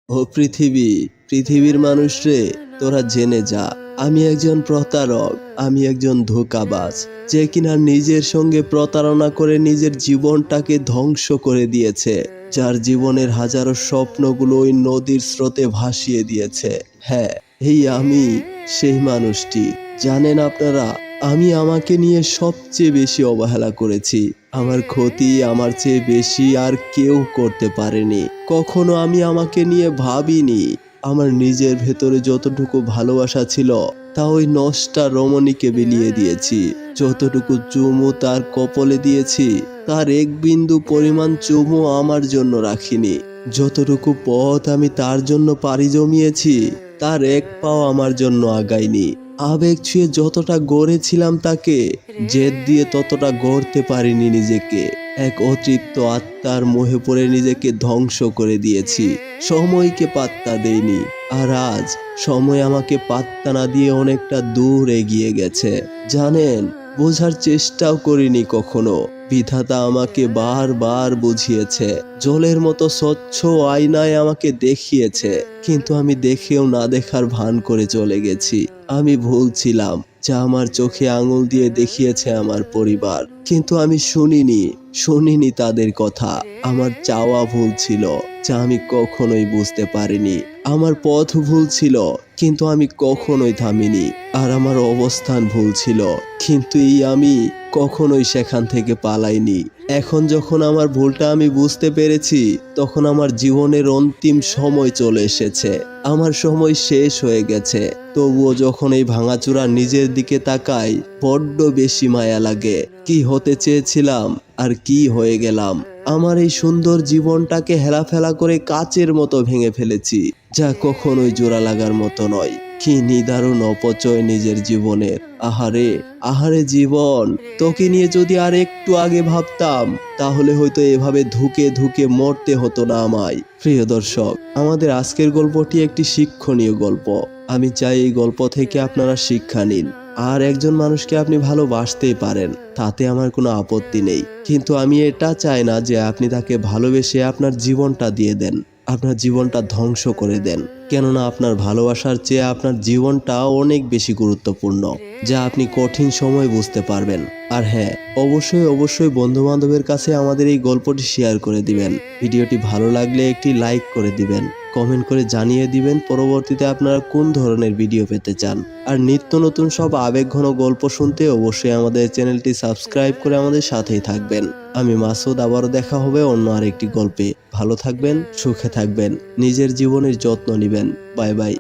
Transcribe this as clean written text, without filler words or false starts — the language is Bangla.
ও পৃথিবী, পৃথিবীর মানুষ রে, তোরা জেনে যা, আমি একজন প্রতারক, আমি একজন ধোঁকাবাজ, যে কিনা নিজের সঙ্গে প্রতারণা করে নিজের জীবনটাকে ধ্বংস করে দিয়েছে, যার জীবনের হাজারো স্বপ্নগুলো ওই নদীর স্রোতে ভাসিয়ে দিয়েছে। হ্যাঁ, এই আমি সেই মানুষটি। জানেন আপনারা, আমি আমাকে নিয়ে সবচেয়ে বেশি অবহেলা করেছি। আমার ক্ষতি আমার চেয়ে বেশি আর কেউ করতে পারেনি। কখনো আমি আমাকে নিয়ে ভাবিনি। আমার নিজের ভেতরে যতটুকু ভালোবাসা ছিল তা ওই নষ্টা রমণীকে বিলিয়ে দিয়েছি। যতটুকু চুমু তার কপালে দিয়েছি তার এক বিন্দু পরিমাণ চুমু আমার জন্য রাখিনি। যতটুকু পথ আমি তার জন্য পাড়ি জমিয়েছি তার এক পাও আমার জন্য আগায়নি। আবেগ ছুঁয়ে যতটা গড়েছিলাম তাকে, জেদ দিয়ে ততটা গড়তে পারিনি নিজেকে। এক অতৃপ্ত আত্মার মোহে পড়ে নিজেকে ধ্বংস করে দিয়েছি। সময়কে পাত্তা দেইনি। আর আজ সময় আমাকে পাত্তা না দিয়ে অনেকটা দূর এগিয়ে গেছে। জানেন, বোঝার চেষ্টাও করিনি কখনো। বিধাতা আমাকে বারবার বুঝিয়েছে, জলের মতো স্বচ্ছ আয়নায় আমাকে দেখিয়েছে, কিন্তু আমি দেখেও না দেখার ভান করে চলে গেছি। আমি ভুল ছিলাম, যা আমার চোখে আঙুল দিয়ে দেখিয়েছে আমার পরিবার, কিন্তু আমি শুনিনি তাদের কথা। আমার চাওয়া ভুল ছিল, যা আমি কখনোই বুঝতে পারিনি। আমার পথ ভুল ছিল, কিন্তু আমি কখনোই থামিনি। আর আমার অবস্থান ভুল ছিল, কিন্তু এই আমি কখনোই সেখান থেকে পালাইনি। এখন যখন আমার ভুলটা আমি বুঝতে পেরেছি, তখন আমার জীবনের অন্তিম সময় চলে এসেছে। আমার সময় শেষ হয়ে গেছে। তবুও যখন এই ভাঙাচোরা নিজের দিকে তাকাই, বড্ড বেশি মায়া লাগে। কি হতে চেয়েছিলাম আর কি হয়ে গেলাম। আমার এই সুন্দর জীবনটাকে হেলাফেলা করে কাচের মতো ভেঙে ফেলেছি, যা কখনোই জোড়া লাগার মতো নয়। কি নিদারুণ অপচয় নিজের জীবনের। আহারে জীবন, তোকে নিয়ে যদি আর একটু আগে ভাবতাম, তাহলে হয়তো এভাবে ধুকে ধুকে মরতে হতো না আমায়। প্রিয় দর্শক, আমাদের আজকের গল্পটি একটি শিক্ষণীয় গল্প। আমি চাই এই গল্প থেকে আপনারা শিক্ষা নিন। আর একজন মানুষকে আপনি ভালোবাসতেই পারেন, তাতে আমার কোনো আপত্তি নেই, কিন্তু আমি এটা চাই না যে আপনি তাকে ভালোবেসে আপনার জীবনটা দিয়ে দেন, আপনার জীবনটা ধ্বংস করে দেন। কেননা আপনার ভালোবাসার চেয়ে আপনার জীবনটা অনেক বেশি গুরুত্বপূর্ণ, যা আপনি কঠিন সময় বুঝতে পারবেন। আর হ্যাঁ, অবশ্যই বন্ধু বান্ধবের কাছে আমাদের এই গল্পটি শেয়ার করে দিবেন। ভিডিওটি ভালো লাগলে একটি লাইক করে দিবেন, কমেন্ট করে জানিয়ে দিবেন পরবর্তীতে আপনারা কোন ধরনের ভিডিও পেতে চান। আর নিত্য নতুন সব আবেগঘন গল্প শুনতে অবশ্যই আমাদের চ্যানেলটি সাবস্ক্রাইব করে আমাদের সাথেই থাকবেন। আমি মাসুদ, আবারও দেখা হবে অন্য আরেকটি গল্পে। ভালো থাকবেন, সুখে থাকবেন, নিজের জীবনের যত্ন নেবেন। Bye bye.